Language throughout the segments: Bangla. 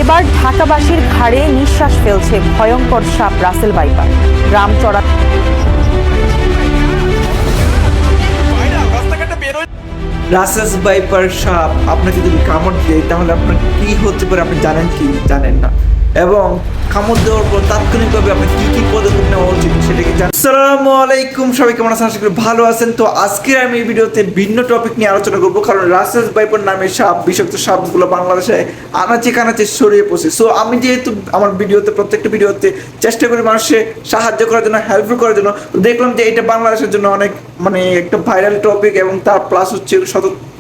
এবার ঢাকাবাসীর ঘাড়ে নিঃশ্বাস ফেলছে ভয়ঙ্কর সাপ রাসেল ভাইপার। গ্রাম চড়া রাসেল ভাইপার সাপ আপনাকে যদি কামড় দেয় তাহলে আপনার কি হতে পারে আপনি জানেন কি জানেন না, এবং কামড় দেওয়ার পর তাৎক্ষণিকভাবে আপনি কি কি পদক্ষেপ নেওয়া উচিত সেটা কি জানেন? আসসালামু আলাইকুম, সবাই কেমন আছেন? আশা করি ভালো আছেন। তো আজকে আমি এই ভিডিওতে ভিন্ন টপিক নিয়ে আলোচনা করবো, কারণ রাসেল ভাইপার নামে সাপ, বিষাক্ত সাপগুলো বাংলাদেশে আনাচে কানাচে ছড়িয়ে পড়ছে। সো আমি যেহেতু আমার ভিডিওতে প্রত্যেকটা ভিডিওতে চেষ্টা করি মানুষের সাহায্য করার জন্য, হেল্পফুল করার জন্য, দেখলাম যে এটা বাংলাদেশের জন্য অনেক একটা ভাইরাল টপিক, এবং তার প্লাস হচ্ছে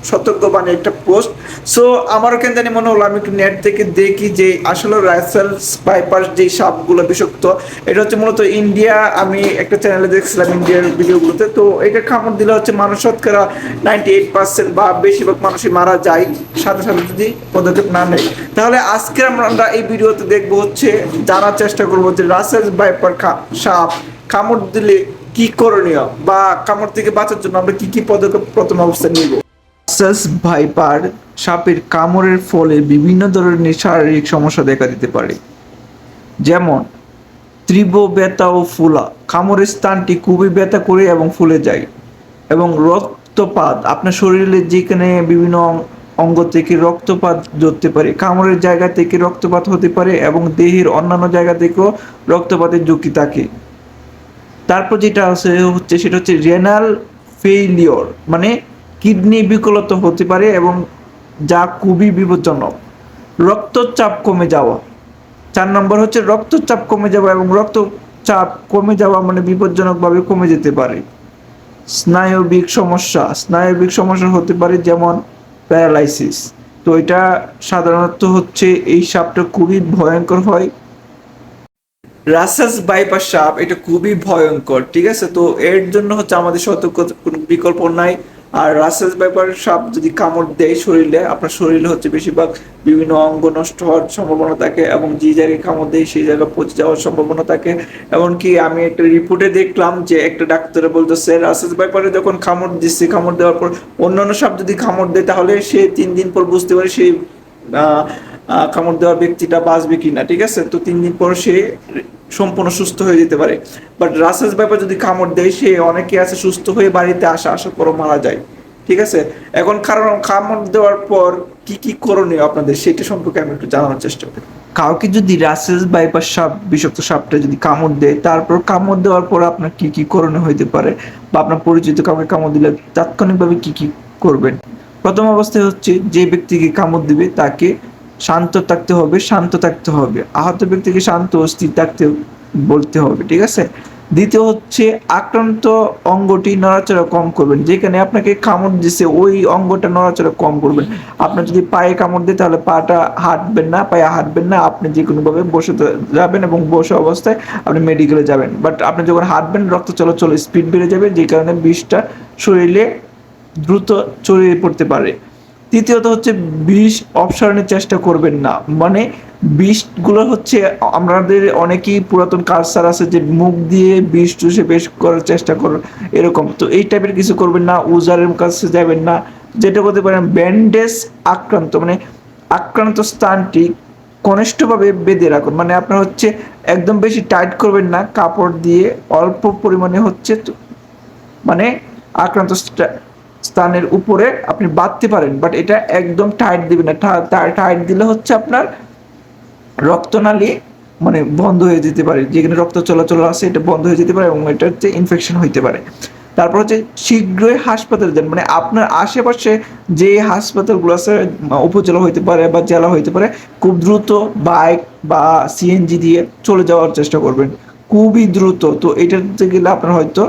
সতর্কবাণী একটা পোস্ট। সো আমারও কেন জানি মনে হলো আমি একটু নেট থেকে দেখি যে আসলে রাসেল ভাইপার যে সাপগুলো বিষাক্ত, এটা হচ্ছে মূলত ইন্ডিয়া। আমি একটা চ্যানেলে দেখছিলাম ইন্ডিয়ার ভিডিওগুলোতে, তো এটা কামড় দিলে হচ্ছে মানুষ শতকরা 98% বা বেশিরভাগ মানুষই মারা যায় সাথে সাথে যদি পদক্ষেপ না নেয়। তাহলে আজকে আমরা এই ভিডিওতে দেখবো হচ্ছে জানার চেষ্টা করবো যে রাসেল ভাইপার সাপ কামড় দিলে কি করণীয়, বা কামড় থেকে বাঁচার জন্য আমরা কি কি পদক্ষেপ প্রথম অবস্থায় নিব। রাসেল ভাইপার সাপের কামড়ের ফলে বিভিন্ন ধরনের শারীরিক সমস্যা দেখা দিতে পারে, যেমন তীব্র ব্যথা ও ফুলা। কামড়ের স্থানটি খুবই ব্যথা করে এবং ফুলে যায়, এবং রক্তপাত। আপনার শরীরে যেখানে বিভিন্ন অঙ্গ থেকে রক্তপাত ধরতে পারে, কামড়ের জায়গা থেকে রক্তপাত হতে পারে, এবং দেহের অন্যান্য জায়গা থেকেও রক্তপাতের ঝুঁকি থাকে। তারপর যেটা হচ্ছে সেটা হচ্ছে রেনাল ফেইলিওর, মানে কিডনি বিকলতা হতে পারে, এবং যা খুবই বিপজ্জনক। রক্তচাপ কমে যাওয়া, 4 নম্বর হচ্ছে রক্তচাপ কমে যাওয়া, এবং রক্তচাপ কমে যাওয়া মানে বিপজ্জনকভাবে কমে যেতে পারে। স্নায়বিক সমস্যা হতে পারে, যেমন প্যারালাইসিস। তো এটা সাধারণত হচ্ছে এই সাপটা খুবই ভয়ঙ্কর হয়। রাসেল ভাইপার সাপ এটা খুবই ভয়ঙ্কর, ঠিক আছে? তো এর জন্য হচ্ছে আমাদের সতর্ক কোনো বিকল্প নাই। আর রাসেল ভাইপার সাপ যদি কামড় দেয় শরীরে, আপনার শরীরে হচ্ছে বেশিরভাগ বিভিন্ন অঙ্গ নষ্ট হওয়ার সম্ভাবনা থাকে, এবং যে জায়গায় কামড় দেয় সেই জায়গায় পচে যাওয়ার সম্ভাবনা থাকে। এমনকি আমি একটা রিপোর্টে দেখলাম যে একটা ডাক্তার বলতেছে রাসেল ভাইপারে যখন কামড় দিচ্ছে, কামড় দেওয়ার পর অন্যান্য সাপ যদি কামড় দেয় তাহলে সে 3 দিন পর বুঝতে পারে সেই কামড় দেওয়া ব্যক্তিটা বাঁচবে কিনা, ঠিক আছে? তো 3 দিন পর সে সম্পূর্ণ সুস্থ হয়ে যেতে পারে। বাট রাসেল ভাইপার যদি কামড় দেয়, সে অনেকে আছে সুস্থ হয়ে বাড়িতে আসার পরও মারা যায়, ঠিক আছে? এখন কারণ কামড় দেওয়ার পর কি কি করণীয় আপনাদের সেটা সম্পর্কে আমি একটু জানানোর চেষ্টা করি। কাউকে যদি রাসেল ভাইপার সাপ, বিষাক্ত সাপটা যদি কামড় দেয়, তারপর কামড় দেওয়ার পর আপনার কি কি করণীয় হইতে পারে, বা আপনার পরিচিত কাউকে কামড় দিলে তাৎক্ষণিকভাবে কি কি করবেন। প্রথম অবস্থায় হচ্ছে যে ব্যক্তিকে কামড় দিবে তাকে শান্ত থাকতে হবে। আহত ব্যক্তিকে শান্ত ও স্থির থাকতে বলতে হবে, ঠিক আছে? দ্বিতীয় হচ্ছে আক্রান্ত অঙ্গটি নড়াচড়া কম করবেন। যেখানে আপনাকে কামড় দিছে ওই অঙ্গটা নড়াচড়া কম করবেন। আপনার যদি পায়ে কামড় দেয় তাহলে পায়ে হাঁটবেন না, আপনি যে কোনো ভাবে বসে যাবেন, এবং বসে অবস্থায় আপনি মেডিকেলে যাবেন। বাট আপনি যখন হাঁটবেন রক্ত চলাচল স্পিড বেড়ে যাবে, যে কারণে বিষটা শরীরে দ্রুত ছড়িয়ে পড়তে পারে। তৃতীয়ত হচ্ছে বিষ অপসারণের চেষ্টা করবেন না, মানে বিষগুলো হচ্ছে আমাদের অনেকেই পুরাতন কালচার আছে যে মুখ দিয়ে বিষ চুষে বেশ করার চেষ্টা করুন, এরকম। তো এই টাইপের কিছু করবেন না, উজারের কাছে যাবেন না। যেটা করতে পারেন ব্যান্ডেজ আক্রান্ত স্থানটি ঘনিষ্ঠভাবে বেঁধে রাখুন, মানে আপনার হচ্ছে একদম বেশি টাইট করবেন না, কাপড় দিয়ে অল্প পরিমাণে হচ্ছে মানে আক্রান্ত স্থানের উপরে আপনি বাঁধতে পারেন, বাট এটা একদম টাইট দিবেন না। টাইট দিলে হচ্ছে আপনার রক্তনালী মানে বন্ধ হয়ে যেতে পারে, যেখানে রক্ত চলাচল আছে এটা বন্ধ হয়ে যেতে পারে, এবং এটা হচ্ছে ইনফেকশন হইতে পারে। তারপর হচ্ছে শীঘ্রই হাসপাতালে যান, মানে আপনার আশেপাশে যে হাসপাতালগুলো আছে, উপজেলা হইতে পারে বা জেলা হইতে পারে, খুব দ্রুত বাইক বা সিএনজি দিয়ে চলে যাওয়ার চেষ্টা করবেন, খুবই দ্রুত। তো এটাতে গেলে আপনার হয়তো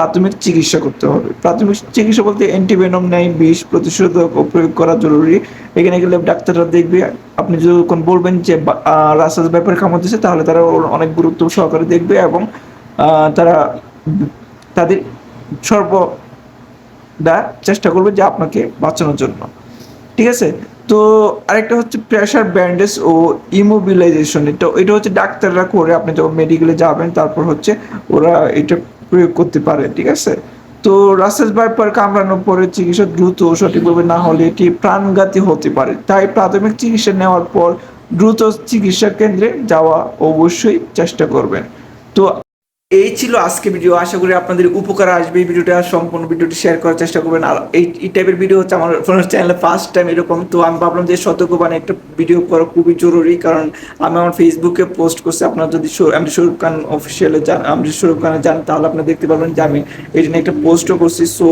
প্রাথমিক চিকিৎসা করতে হবে। প্রাথমিক চিকিৎসা বলতে অ্যান্টিভেনম নেই, বিষ প্রতিষেধক প্রয়োগ করা জরুরি। এখানে গেলে ডাক্তাররা দেখবে, আপনি যখন বলবেন যে রাসেল ভাইপার কামড় দিচ্ছে, তাহলে তারা অনেক গুরুত্ব সহকারে দেখবে, এবং তারা তাদের সর্বদা চেষ্টা করবে যে আপনাকে বাঁচানোর জন্য, ঠিক আছে? তো আরেকটা হচ্ছে প্রেশার ব্যান্ডেজ ও ইমোবিলাইজেশন। এটা হচ্ছে ডাক্তাররা করে, আপনি যখন মেডিকেলে যাবেন তারপর হচ্ছে ওরা এটা প্রয়োগ করতে পারে, ঠিক আছে? তো রাসেল ভাইপার কামড়ানোর পরে চিকিৎসা দ্রুত ও সঠিকভাবে না হলে এটি প্রাণঘাতী হতে পারে। তাই প্রাথমিক চিকিৎসা নেওয়ার পর দ্রুত চিকিৎসা কেন্দ্রে যাওয়া অবশ্যই চেষ্টা করবেন। তো এই ছিল আজকে ভিডিও, আশা করি আপনাদের উপকার আসবে। এই ভিডিওটা সম্পূর্ণ ভিডিওটি শেয়ার করার চেষ্টা করবেন। আর এই টাইপের ভিডিও হচ্ছে আমার চ্যানেলে ফার্স্ট টাইম এরকম, তো আমি ভাবলাম যে সতর্কবাণী একটা ভিডিও করা খুবই জরুরি, কারণ আমি আমার ফেসবুকে পোস্ট করছি। আপনারা যদি এমডি শরীফ খান অফিসিয়ালে যান, এমডি শরীফ খানে যান, তাহলে আপনারা দেখতে পাবেন যে আমি এই জন্য একটা পোস্টও করছি। সো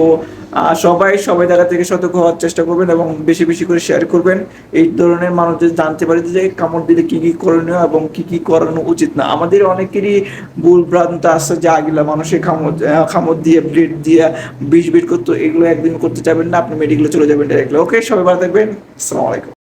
সবাই জায়গা থেকে সতর্ক হওয়ার চেষ্টা করবেন এবং বেশি বেশি করে শেয়ার করবেন। এই ধরনের মানুষদের জানতে পারে যে কামড় দিলে কি কি করণীয় এবং কি কি করানো উচিত না। আমাদের অনেকেরই ভুল ভ্রান্ত আছে যে আগিলা মানুষের কামড় দিয়ে ব্লেড দিয়ে বিষ বের করতো, এগুলো একদিন করতে যাবেন না, আপনি মেডিকেলে চলে যাবেন ডাইরেক্টলি। ওকে, সবাই ভালো থাকবেন, আসসালামু আলাইকুম।